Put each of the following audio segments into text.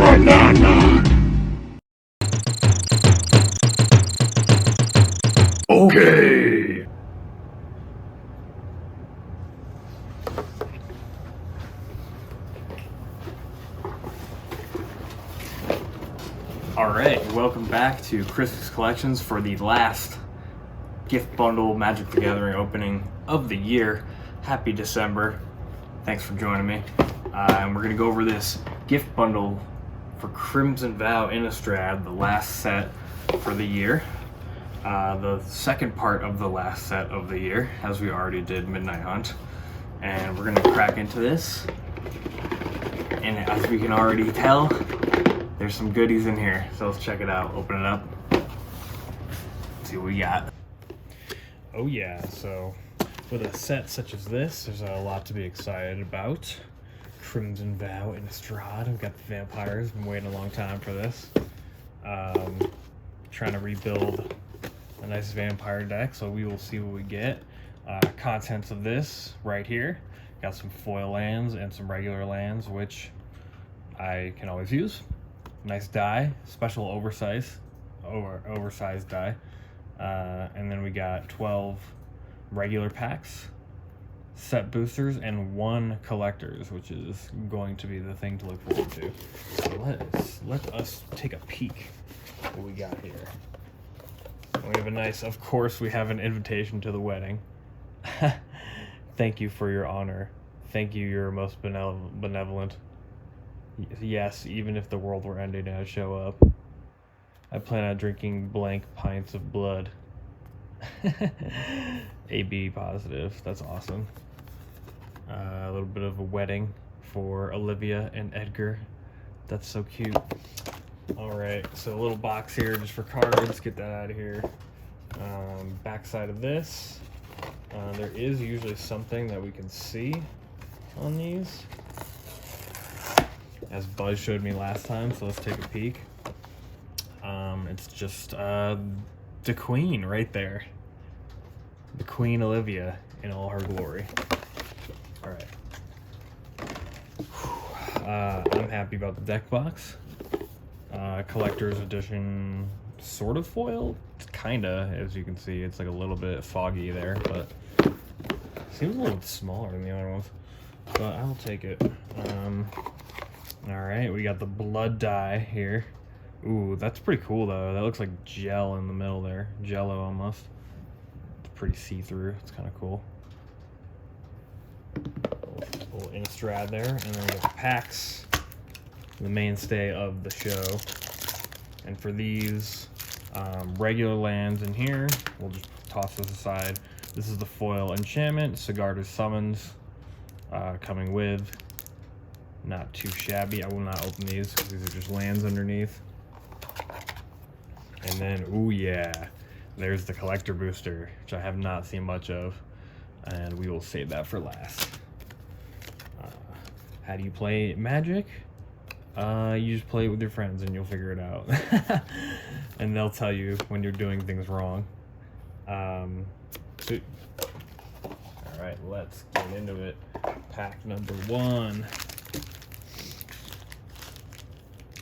Banana. Okay. Alright, welcome back to Christmas Collections for the last gift bundle Magic the Gathering opening of the year. Happy December. Thanks for joining me. And we're going to go over this gift bundle for Crimson Vow Innistrad, the last set for the year. The second part of the last set of the year, as we already did Midnight Hunt. And we're going to crack into this. And as we can already tell, there's some goodies in here, so let's check it out. Open it up. See what we got. Oh yeah, so with a set such as this, there's a lot to be excited about. Crimson Vow Innistrad. We've got the vampires. Been waiting a long time for this. Trying to rebuild a nice vampire deck, so we will see what we get. Contents of this right here. Got some foil lands and some regular lands, which I can always use. Nice die, special oversized die. And then we got 12 regular packs, set boosters, and 1 collectors, which is going to be the thing to look forward to. So let us take a peek what we got here. We have a nice, of course, we have an invitation to the wedding. Thank you for your honor. Thank you, your most benevolent. Yes, even if the world were ending and I show up, I plan on drinking blank pints of blood. AB positive. That's awesome. A little bit of a wedding for Olivia and Edgar. That's so cute. Alright, so a little box here just for cards. Get that out of here. Backside of this. There is usually something that we can see on these, as Buzz showed me last time, so let's take a peek. It's just the Queen right there. The Queen Olivia in all her glory. Alright. I'm happy about the deck box. Collector's edition, sort of foil. Kinda, as you can see, it's like a little bit foggy there, but seems a little bit smaller than the other ones. But I'll take it. Alright, we got the blood die here. Ooh, that's pretty cool though. That looks like gel in the middle there. Jello almost. It's pretty see-through. It's kind of cool. A little Innistrad there. And then we got the packs. The mainstay of the show. And for these regular lands in here, we'll just toss this aside. This is the foil enchantment, Sigarda's Summons, coming with. Not too shabby. I will not open these because these are just lands underneath. And then, ooh yeah, there's the collector booster, which I have not seen much of, and we will save that for last. How do you play Magic? You just play it with your friends and you'll figure it out. And they'll tell you when you're doing things wrong. Alright, let's get into it. Pack number 1.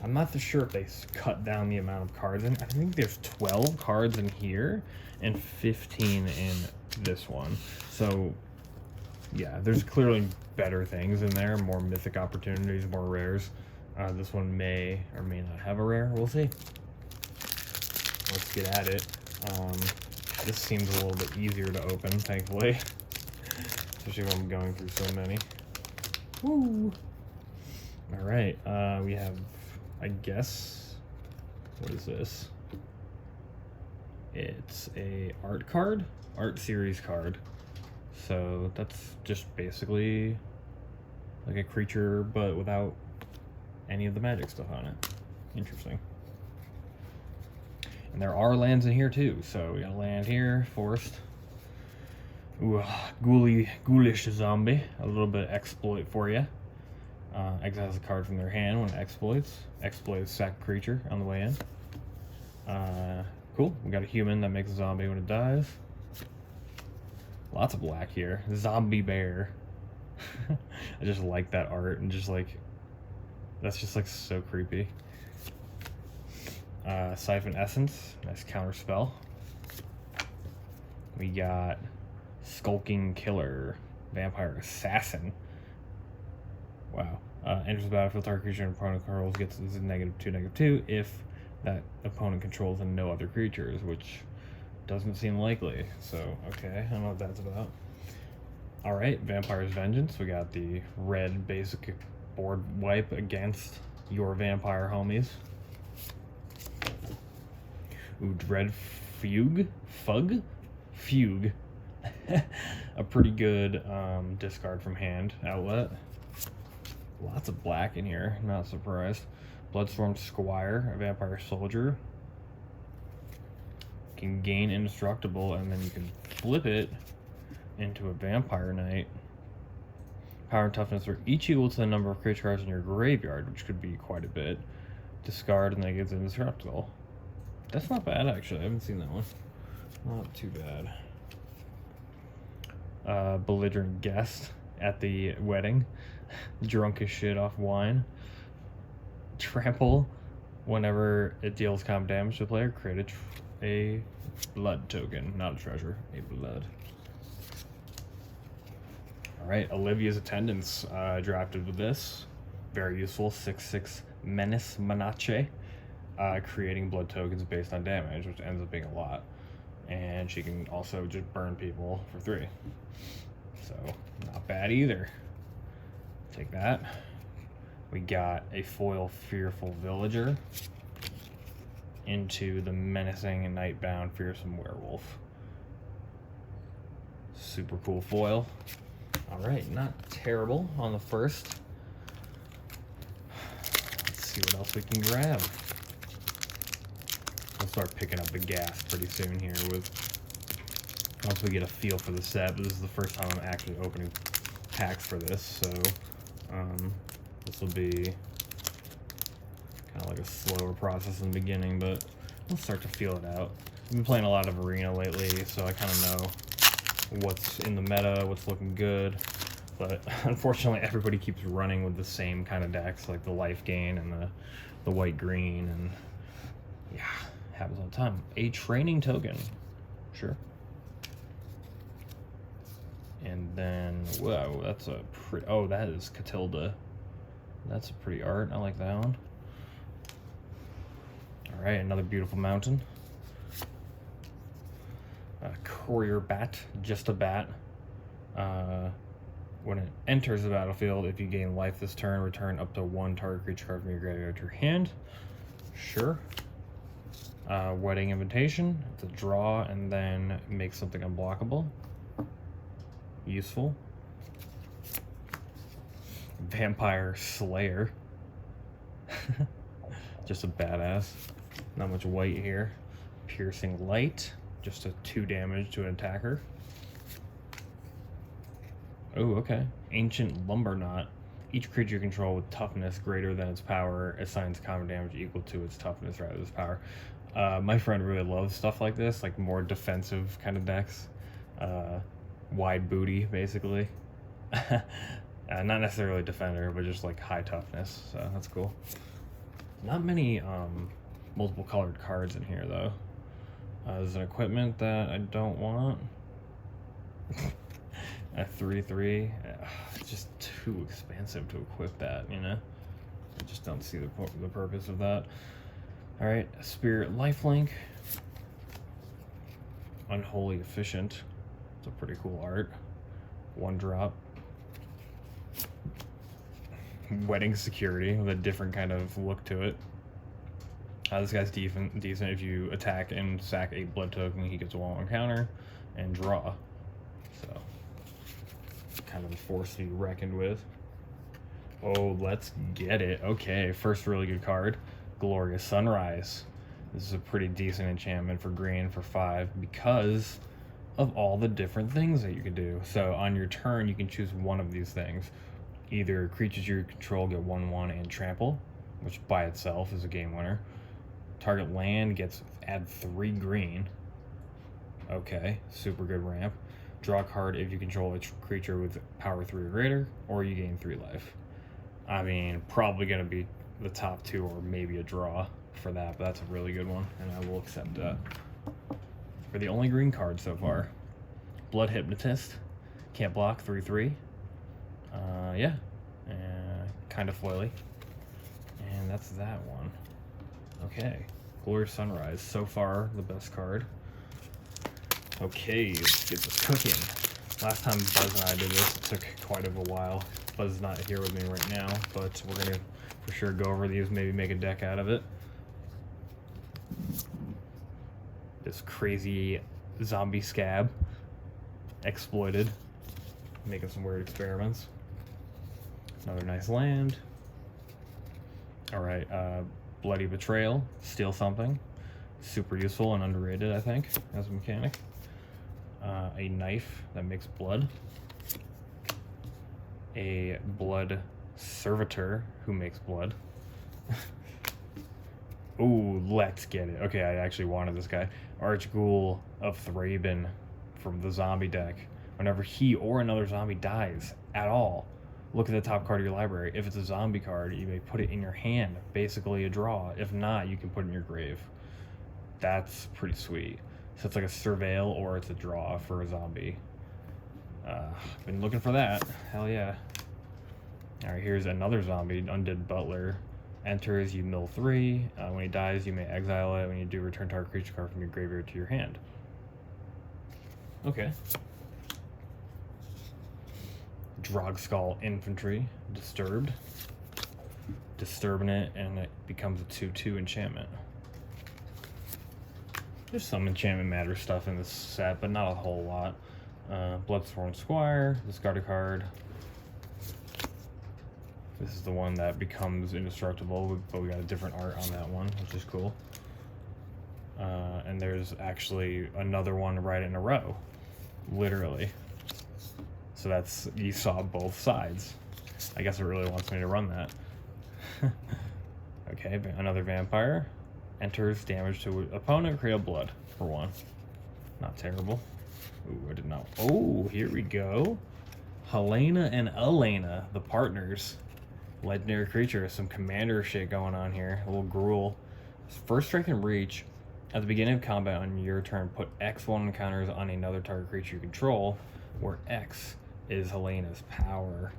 I'm not sure if they cut down the amount of cards in. I think there's 12 cards in here and 15 in this one. So yeah, there's clearly better things in there, more mythic opportunities, more rares. This one may or may not have a rare. We'll see. Let's get at it. This seems a little bit easier to open, thankfully. Especially when I'm going through so many. Woo! Alright, we have, I guess, what is this? It's a art card? Art series card. So that's just basically like a creature, but without any of the magic stuff on it. Interesting. And there are lands in here too. So we got a land here, forest. Ooh, ghoulish zombie. A little bit of exploit for you. Exiles a card from their hand when it exploits. Exploits sack creature on the way in. Cool. We got a human that makes a zombie when it dies. Lots of black here. Zombie bear. I just like that art and just like That's just like so creepy. Siphon Essence, nice counter spell. We got Skulking Killer, Vampire Assassin. Wow. Enters the battlefield, target creature and opponent controls gets -2/-2 if that opponent controls and no other creatures, which doesn't seem likely. So, okay, I don't know what that's about. Alright, Vampire's Vengeance. We got the red basic board wipe against your vampire homies. Ooh, Dread Fugue? Fugue. A pretty good discard from hand outlet. Lots of black in here, not surprised. Bloodstorm Squire, a vampire soldier. Can gain indestructible, and then you can flip it into a vampire knight. Power and toughness are each equal to the number of creature cards in your graveyard, which could be quite a bit. Discard, and then it gets indestructible. That's not bad, actually. I haven't seen that one. Not too bad. Belligerent Guest at the wedding. Drunk as shit off wine. Trample. Whenever it deals combat damage to the player, create a blood token. Not a treasure, a blood. Alright, Olivia's Attendants drafted with this. Very useful. 6/6 Menace Menace. Creating blood tokens based on damage, which ends up being a lot. And she can also just burn people for 3. So, not bad either. Take that. We got a foil Fearful Villager into the menacing and nightbound Fearsome Werewolf. Super cool foil. Alright, not terrible on the first. Let's see what else we can grab. We'll start picking up the gas pretty soon here once we get a feel for the set, but this is the first time I'm actually opening packs for this, so this will be kind of like a slower process in the beginning, but we'll start to feel it out. I've been playing a lot of Arena lately, so I kind of know what's in the meta, what's looking good, but unfortunately everybody keeps running with the same kind of decks, like the life gain and the white-green, and yeah, happens all the time. A training token, sure. And then, whoa, that's a pretty, oh, that is Catilda. That's a pretty art, I like that one. All right, another beautiful mountain. Courier Bat, just a bat. When it enters the battlefield, if you gain life this turn, return up to 1 target creature card from your graveyard to your hand. Sure. Wedding Invitation, it's a draw and then make something unblockable. Useful. Vampire Slayer. Just a badass. Not much white here. Piercing Light, just a 2 damage to an attacker. Oh, okay. Ancient Lumber Knot. Each creature you control with toughness greater than its power assigns combat damage equal to its toughness rather than its power. My friend really loves stuff like this, like more defensive kind of decks. Wide booty, basically. Not necessarily defender, but just like high toughness, so that's cool. Not many multiple colored cards in here, though. There's an equipment that I don't want. A 3/3. It's just too expensive to equip that, you know? I just don't see the purpose of that. Alright, Spirit Lifelink. Unholy Efficient. It's a pretty cool art. 1 drop. Wedding Security with a different kind of look to it. This guy's decent. If you attack and sack a blood token, he gets a 1/1 counter and draw. So, kind of a force to be reckoned with. Oh, let's get it. Okay, first really good card. Glorious Sunrise. This is a pretty decent enchantment for green for 5 because of all the different things that you can do. So on your turn, you can choose one of these things. Either creatures you control get 1/1 and trample, which by itself is a game winner. Target land gets add 3 green. Okay, super good ramp. Draw a card if you control a creature with power 3 or greater, or you gain 3 life. I mean, probably going to be the top 2 or maybe a draw for that, but that's a really good one, and I will accept that. For the only green card so far, Blood Hypnotist, can't block, 3/3. Yeah, kind of foily. And that's that one. Okay, Glorious Sunrise, so far the best card. Okay, let's get this cooking. Last time Buzz and I did this, it took quite a while. Buzz is not here with me right now, but we're gonna for sure go over these, maybe make a deck out of it. This crazy zombie scab, exploited, making some weird experiments. Another nice land. Alright, Bloody Betrayal, steal something. Super useful and underrated, I think, as a mechanic. A knife that makes blood. A blood servitor who makes blood. Ooh, let's get it. Okay, I actually wanted this guy. Archghoul of Thraben from the zombie deck. Whenever he or another zombie dies at all, look at the top card of your library. If it's a zombie card, you may put it in your hand. Basically a draw. If not, you can put it in your grave. That's pretty sweet. So it's like a surveil or it's a draw for a zombie. Been looking for that. Hell yeah. Alright, here's another zombie, Undead Butler. Enters, you mill 3. When he dies, you may exile it. When you do, return target creature card from your graveyard to your hand. Okay. Drogskull Infantry, disturbed. Disturbing it, and it becomes a 2/2 enchantment. There's some enchantment matter stuff in this set, but not a whole lot. Bloodsworn Squire, discard a card. This is the one that becomes indestructible, but we got a different art on that one, which is cool. And there's actually another one right in a row, literally. So that's, you saw both sides. I guess it really wants me to run that. Okay, another vampire. Enters, damage to opponent, create a blood for 1. Not terrible. Ooh, I did not. Oh, here we go. Helena and Elena, the partners. Legendary creature, some commander shit going on here. A little gruel. First strike and reach. At the beginning of combat on your turn, put X1 encounters on another target creature you control, where X is Helena's power.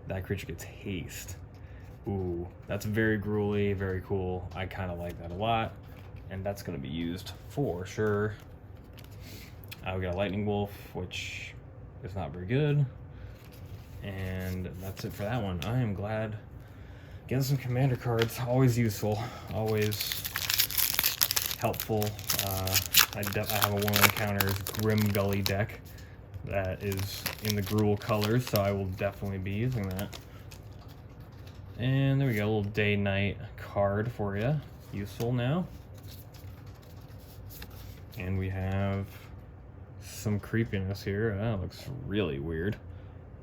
That creature gets haste. Ooh, that's very gruely, very cool. I kind of like that a lot, and that's going to be used for sure. We got a Lightning Wolf, which is not very good. And that's it for that one. I am glad. Getting some commander cards, always useful, always helpful. I have a One Encounters Grim Gully deck that is in the Gruul colors, so I will definitely be using that. And there we go, a little day-night card for you. Useful now. And we have some creepiness here. That looks really weird.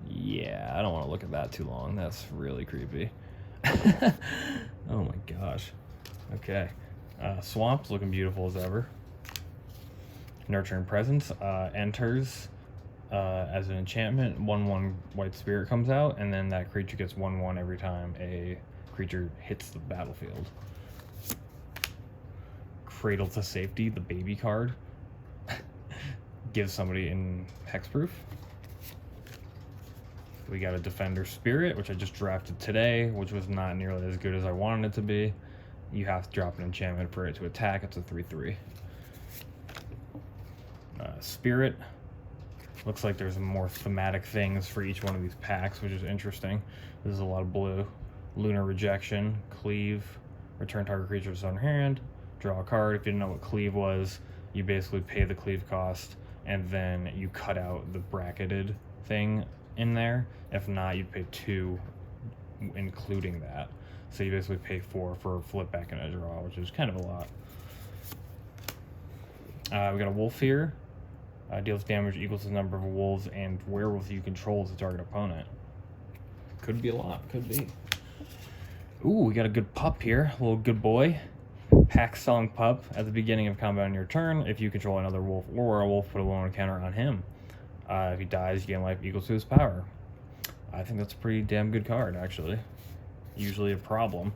Yeah, I don't want to look at that too long. That's really creepy. Oh my gosh. Okay. Swamp's looking beautiful as ever. Nurturing Presence enters as an enchantment. 1/1 White Spirit comes out, and then that creature gets 1/1 every time a creature hits the battlefield. Cradle to Safety, the baby card. Gives somebody in hexproof. We got a Defender Spirit, which I just drafted today, which was not nearly as good as I wanted it to be. You have to drop an enchantment for it to attack. It's a 3/3. Spirit. Looks like there's more thematic things for each one of these packs, which is interesting. This is a lot of blue. Lunar Rejection, Cleave, return target creature to its hand, draw a card. If you didn't know what Cleave was, you basically pay the Cleave cost, and then you cut out the bracketed thing in there. If not, you'd pay 2 including that. So you basically pay 4 for a flip back and a draw, which is kind of a lot. We got a Wolf here. Deals damage equal to the number of wolves and werewolves you control as a target opponent. Could be a lot, could be. Ooh, we got a good pup here, a little good boy. Pack Selling Pup. At the beginning of combat on your turn, if you control another wolf or werewolf, put a lone encounter on him. If he dies, you gain life equal to his power. I think that's a pretty damn good card, actually. usually a problem.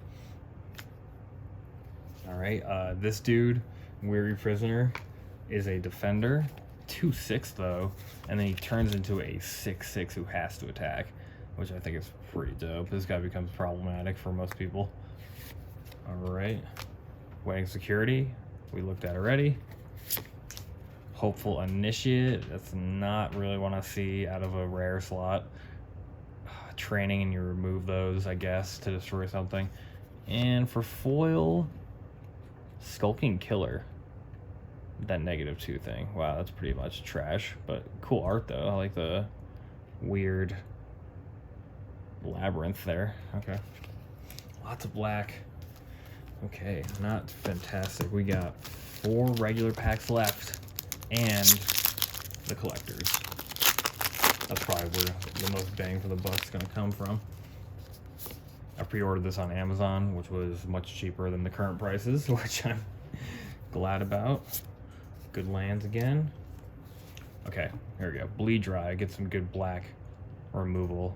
Alright, this dude, Weary Prisoner, is a defender. 2/6 though, and then he turns into a 6/6 who has to attack, which I think is pretty dope. This guy becomes problematic for most people. Alright, Wedding Security, we looked at already. Hopeful Initiate, that's not really what I see out of a rare slot. Training, and you remove those, I guess, to destroy something. And for foil, Skulking Killer. That -2 thing. Wow, that's pretty much trash, but cool art though. I like the weird labyrinth there. Okay. Lots of black. Okay, not fantastic. We got 4 regular packs left and the collectors. That's probably where the most bang for the buck's gonna come from. I pre-ordered this on Amazon, which was much cheaper than the current prices, which I'm glad about. Good lands again. Okay, here we go. Bleed Dry, get some good black removal.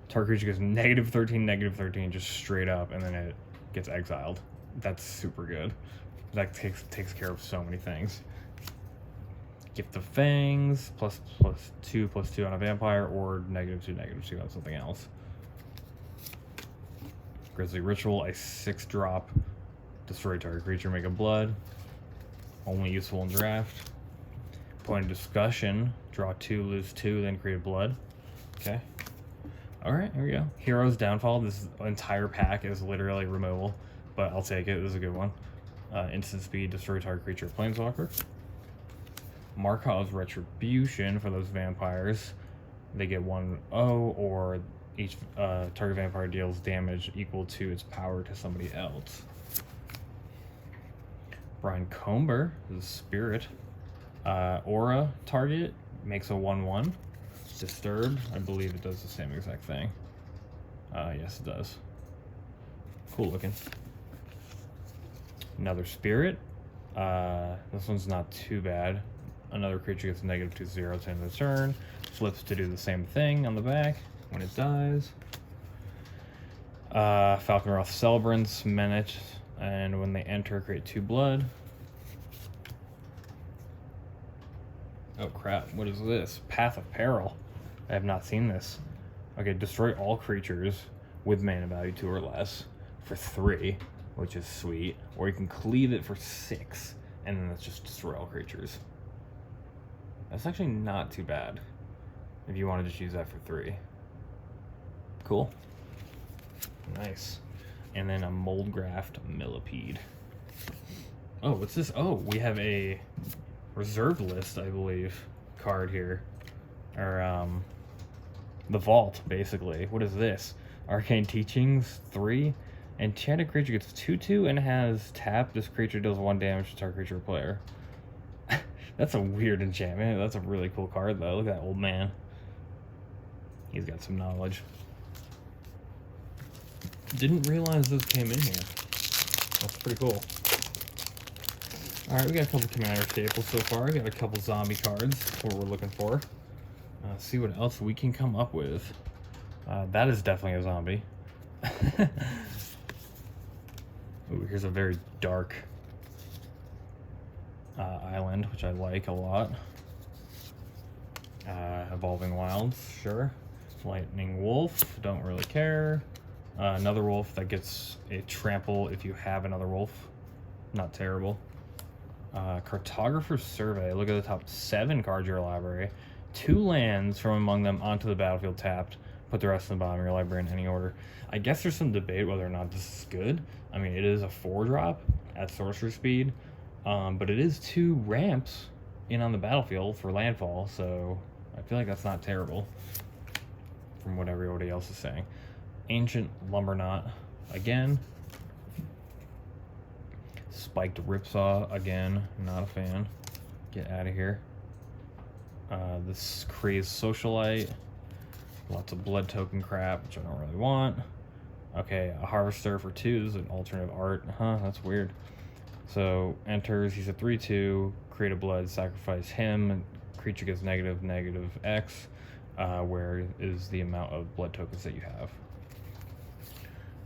Target creature gets -13, -13, just straight up, and then it gets exiled. That's super good. That takes care of so many things. Gift of Fangs, +2/+2 on a vampire, or -2/-2 on something else. Grizzly Ritual, a 6-drop. Destroy target creature, make a blood. Only useful in draft. Point of Discussion, draw 2, lose 2, then create a blood. Okay. Alright, here we go. Hero's Downfall, this entire pack is literally removal, but I'll take it, this is a good one. Instant speed, destroy target creature, planeswalker. Markov's Retribution for those vampires. They get 1/0, or each target vampire deals damage equal to its power to somebody else. Brian Comber, the Spirit. Aura target makes a 1/1. Disturbed, I believe it does the same exact thing. Yes, it does. Cool looking. Another Spirit. This one's not too bad. Another creature gets -2/0 to end the turn. Flips to do the same thing on the back when it dies. Falconroth Celebrants, Menace, and when they enter, create 2 blood. Oh crap, what is this? Path of Peril. I have not seen this. Okay, destroy all creatures with mana value 2 or less for 3, which is sweet. Or you can cleave it for 6, and then that's just destroy all creatures. That's actually not too bad if you want to just use that for 3. Cool. Nice. And then a Moldgraft Millipede. Oh, what's this? Oh, we have a reserved list, I believe, card here. Or, the Vault, basically. What is this? Arcane Teachings, 3. Enchanted creature gets 2/2 and has tap. This creature deals 1 damage to target creature or player. That's a weird enchantment. That's a really cool card, though. Look at that old man. He's got some knowledge. Didn't realize those came in here. That's pretty cool. Alright, we got a couple Commander staples so far. We got a couple zombie cards, what we're looking for. See what else we can come up with. That is definitely a zombie. Ooh, here's a very dark island, which I like a lot. Evolving Wilds, sure. Lightning Wolf, don't really care. Another wolf that gets a trample if you have another wolf. Not terrible. Cartographer's Survey, look at the top 7 cards in your library. 2 lands from among them onto the battlefield tapped. Put the rest in the bottom of your library in any order. I guess there's some debate whether or not this is good. I mean, it is a 4-drop at sorcerer speed, but it is 2 ramps in on the battlefield for landfall, so I feel like that's not terrible from what everybody else is saying. Ancient Lumberknot, again. Spiked Ripsaw, again, not a fan. Get out of here. This Crazed Socialite. Lots of blood token crap, which I don't really want. Okay, a Harvester for 2. This is an alternate art. Huh, that's weird. So, enters, he's a 3/2. Create a blood, sacrifice him. Creature gets -X. Where is the amount of blood tokens that you have?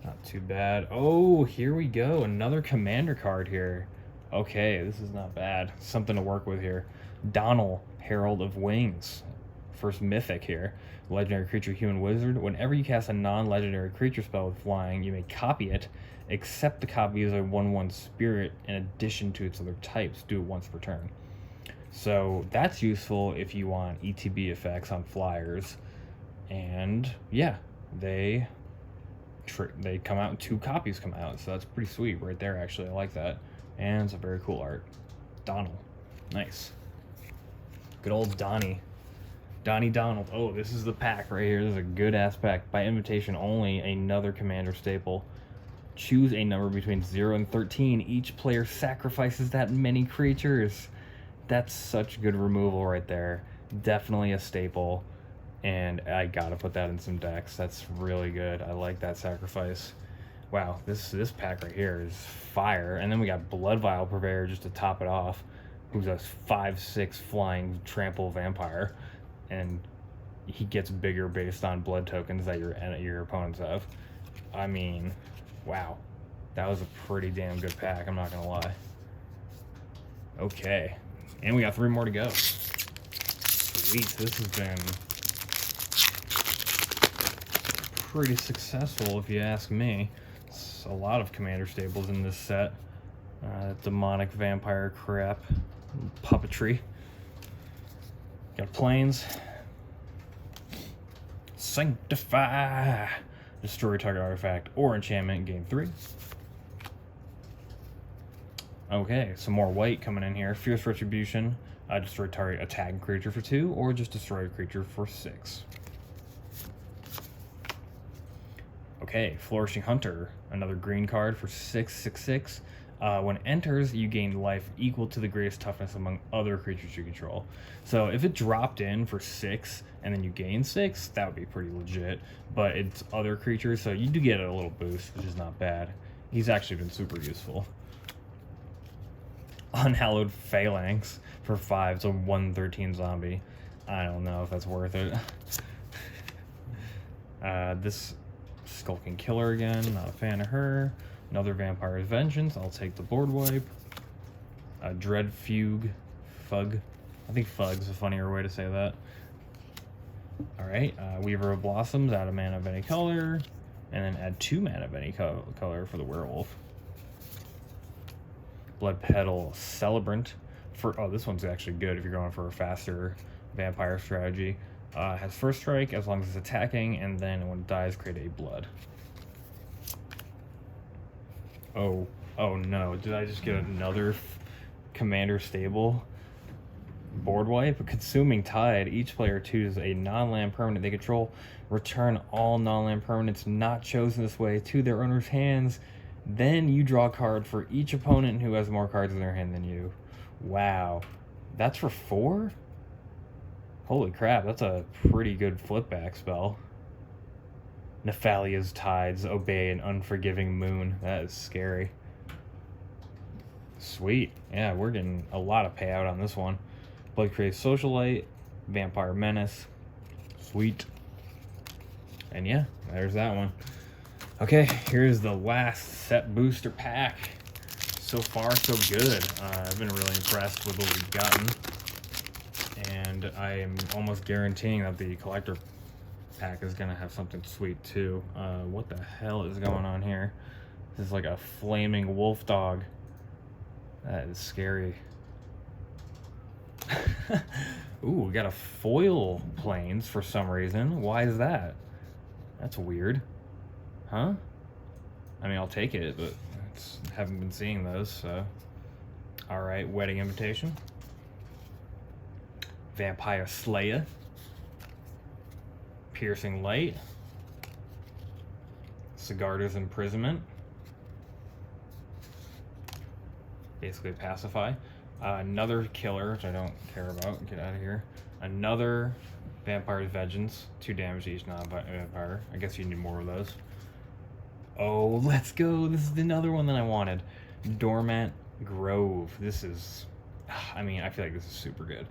Not too bad. Oh, here we go. Another commander card here. Okay, this is not bad. Something to work with here. Donald, Herald of Wings. First mythic here. Legendary creature, human wizard. Whenever you cast a non-legendary creature spell with flying, you may copy it, except the copy is a 1/1 spirit in addition to its other types. Do it once per turn. So that's useful if you want ETB effects on flyers. And yeah, they come out, 2 copies come out, so that's pretty sweet right there. Actually, I like that, and it's a very cool art. Donald, nice. Good old Donnie Donald. Oh, this is the pack right here. This is a good ass pack. By invitation only, another commander staple. Choose a number between 0 and 13. Each player sacrifices that many creatures. That's such good removal right there. Definitely a staple. And I gotta put that in some decks. That's really good. I like that sacrifice. Wow, this pack right here is fire. And then we got Blood Vial Purveyor just to top it off, who's a 5/6 flying trample vampire, and he gets bigger based on blood tokens that your opponents have. I mean, wow, that was a pretty damn good pack. I'm not gonna lie. Okay, and we got 3 more to go. Sweet, this has been pretty successful if you ask me. It's a lot of commander staples in this set. Demonic vampire crap, puppetry. Got planes. Sanctify. Destroy target artifact or enchantment, gain 3. Okay, some more white coming in here. Fierce Retribution. Destroy target attack creature for 2, or just destroy a creature for 6. Okay, Flourishing Hunter, another green card for 6/6/6. When it enters, you gain life equal to the greatest toughness among other creatures you control. So if it dropped in for 6 and then you gain 6, that would be pretty legit. But it's other creatures, so you do get a little boost, which is not bad. He's actually been super useful. Unhallowed Phalanx for 5, it's a 1/13 zombie. I don't know if that's worth it. This Skulking Killer again, not a fan of her. Another Vampire's Vengeance, I'll take the board wipe. Dread Fugue, Fug. I think Fug's a funnier way to say that. Alright, Weaver of Blossoms, add a mana of any color, and then add 2 mana of any color for the werewolf. Blood Petal Celebrant. Oh, this one's actually good if you're going for a faster vampire strategy. Has first strike as long as it's attacking, and then when it dies, create a blood. Oh no, did I just get another commander stable board wipe? Consuming Tide. Each player chooses a non-land permanent they control. Return all non-land permanents not chosen this way to their owner's hands. Then you draw a card for each opponent who has more cards in their hand than you. Wow, that's for 4? Holy crap, that's a pretty good flip back spell. Nephalia's Tides, obey an unforgiving moon. That is scary. Sweet. Yeah, we're getting a lot of payout on this one. Blood Crazed Socialite, Vampire Menace. Sweet. And yeah, there's that one. Okay, here's the last set booster pack. So far, so good. I've been really impressed with what we've gotten. And I am almost guaranteeing that the collector pack is going to have something sweet too. What the hell is going on here? This is like a flaming wolf dog. That is scary. Ooh, we got a foil planes for some reason. Why is that? That's weird. Huh? I mean, I'll take it, but haven't been seeing those, so. Alright, Wedding Invitation. Vampire Slayer. Piercing Light. Sigarda's Imprisonment. Basically Pacify. Another killer, which I don't care about. Get out of here. Another Vampire's Vengeance. 2 damage to each non-vampire. I guess you need more of those. Oh, let's go. This is another one that I wanted. Dormant Grove. This is... I mean, I feel like this is super good.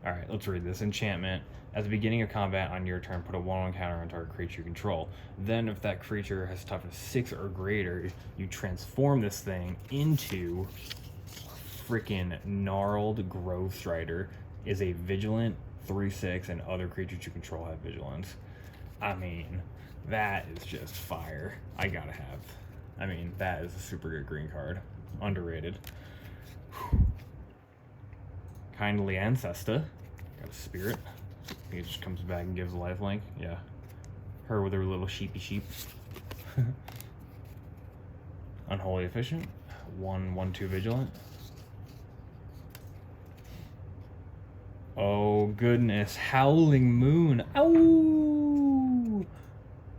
Alright, let's read this. Enchantment. At the beginning of combat on your turn, put a 1/1 counter on target creature you control. Then, if that creature has toughness 6 or greater, you transform this thing into freaking gnarled Grove Strider. Is a vigilant 3/6, and other creatures you control have vigilance. I mean, that is just fire. I gotta have. I mean, that is a super good green card. Underrated. Kindly Ancestor. Got a spirit. I think it just comes back and gives a lifelink. Yeah. Her with her little sheepy sheep. Unholy Efficient. 1/1/2 Vigilant. Oh goodness. Howling Moon. Ow!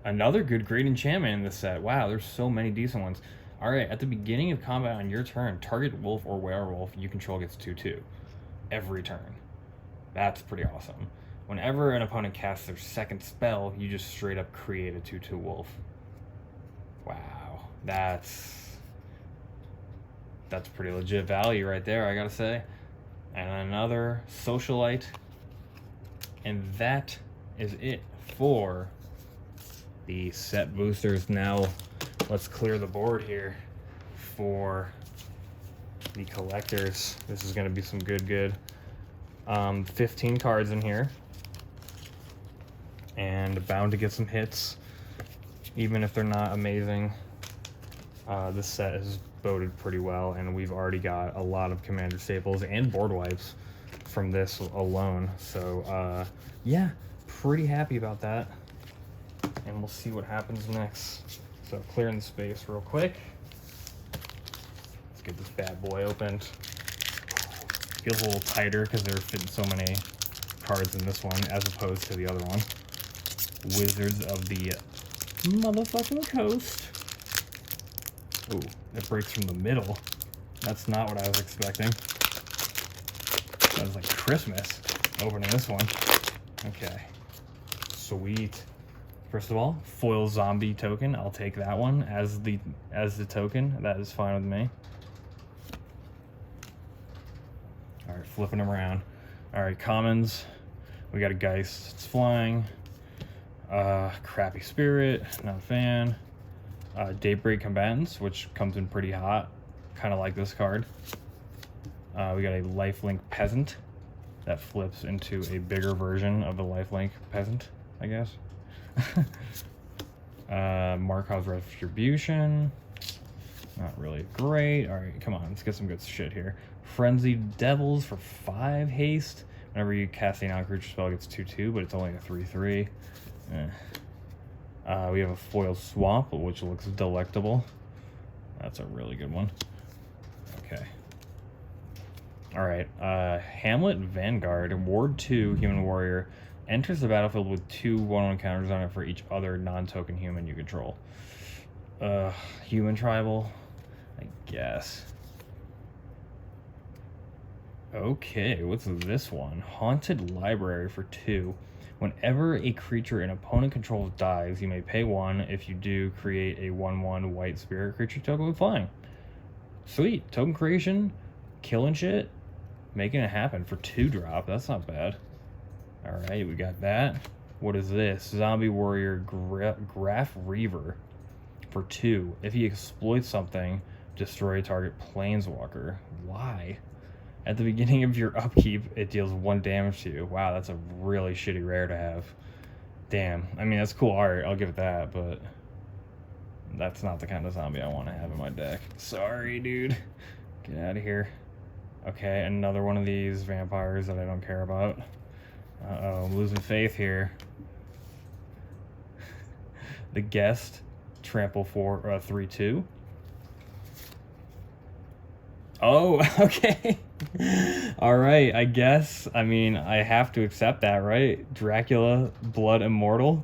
Another good great enchantment in this set. Wow, there's so many decent ones. Alright, at the beginning of combat on your turn, target wolf or werewolf you control gets 2/2. Every turn. That's pretty awesome. Whenever an opponent casts their second spell, you just straight up create a 2/2 wolf. Wow. That's pretty legit value right there, I gotta say. And another Socialite. And that is it for the set boosters. Now let's clear the board here for the collectors. This is going to be some good. 15 cards in here. And bound to get some hits, even if they're not amazing. This set is voted pretty well, and we've already got a lot of Commander staples and board wipes from this alone. So yeah, pretty happy about that. And we'll see what happens next. So clearing the space real quick. Let's get this bad boy opened. Feels a little tighter because they're fitting so many cards in this one as opposed to the other one. Wizards of the motherfucking Coast. Ooh, it breaks from the middle. That's not what I was expecting. That was like Christmas opening this one. Okay. Sweet. First of all, foil zombie token. I'll take that one as the token. That is fine with me. All right, flipping them around. All right, commons. We got a Geist. It's flying. Crappy Spirit. Not a fan. Daybreak Combatants, which comes in pretty hot. Kind of like this card. We got a Lifelink Peasant that flips into a bigger version of the Lifelink Peasant, I guess. Markov's Retribution. Not really great. Alright, come on, let's get some good shit here. Frenzied Devils for 5 haste. Whenever you cast a non-creature spell, it gets 2/2, but it's only a 3/3. We have a Foil Swamp, which looks delectable. That's a really good one. Okay. Alright, Hamlet Vanguard, Ward 2, Human Warrior, enters the battlefield with 2 1/1 counters on it for each other non-token human you control. Human Tribal, I guess. Okay, what's this one? Haunted Library for 2. Whenever a creature an opponent controls dies, you may pay 1. If you do, create a 1/1 white spirit creature token with flying. Sweet. Token creation, killing shit, making it happen for 2-drop. That's not bad. Alright, we got that. What is this? Zombie Warrior Graf Reaver for 2. If he exploits something, destroy a target planeswalker. Why? At the beginning of your upkeep, it deals 1 damage to you. Wow, that's a really shitty rare to have. Damn. I mean, that's cool art. I'll give it that, but that's not the kind of zombie I want to have in my deck. Sorry, dude. Get out of here. Okay, another one of these vampires that I don't care about. Uh-oh, I'm losing faith here. The Guest, trample for 3/2. Oh, okay. All right, I guess. I mean, I have to accept that, right? Dracula, Blood Immortal.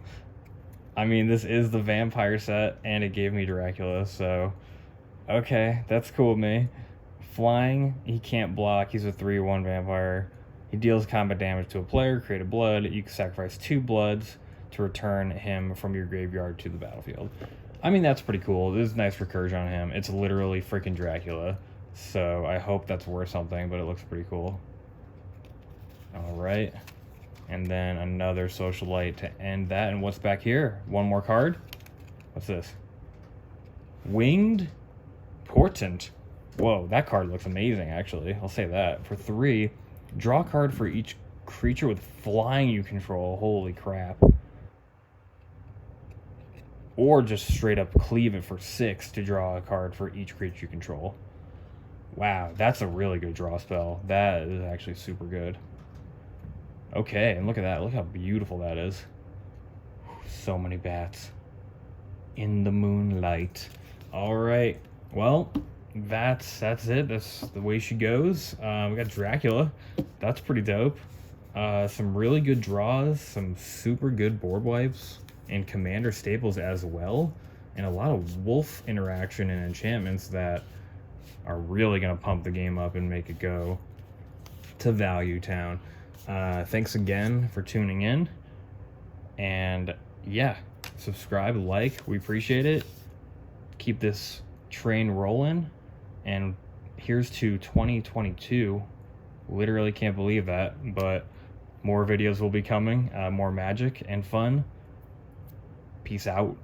I mean, this is the vampire set, and it gave me Dracula, so... Okay, that's cool with me. Flying, he can't block. He's a 3/1 vampire. He deals combat damage to a player, create a blood. You can sacrifice 2 bloods to return him from your graveyard to the battlefield. I mean, that's pretty cool. There's nice recursion on him. It's literally freaking Dracula. So I hope that's worth something, but it looks pretty cool. All right. And then another social light to end that. And what's back here? One more card. What's this? Winged Portent. Whoa, that card looks amazing, actually. I'll say that. For 3, draw a card for each creature with flying you control. Holy crap. Or just straight up cleave it for 6 to draw a card for each creature you control. Wow, that's a really good draw spell. That is actually super good. Okay, and look at that. Look how beautiful that is. So many bats. In the moonlight. Alright, well, that's it. That's the way she goes. We got Dracula. That's pretty dope. Some really good draws. Some super good board wipes. And commander staples as well. And a lot of wolf interaction and enchantments that are really going to pump the game up and make it go to Value Town. Thanks again for tuning in. And yeah, subscribe, like, we appreciate it. Keep this train rolling. And here's to 2022. Literally can't believe that, but more videos will be coming, more magic and fun. Peace out.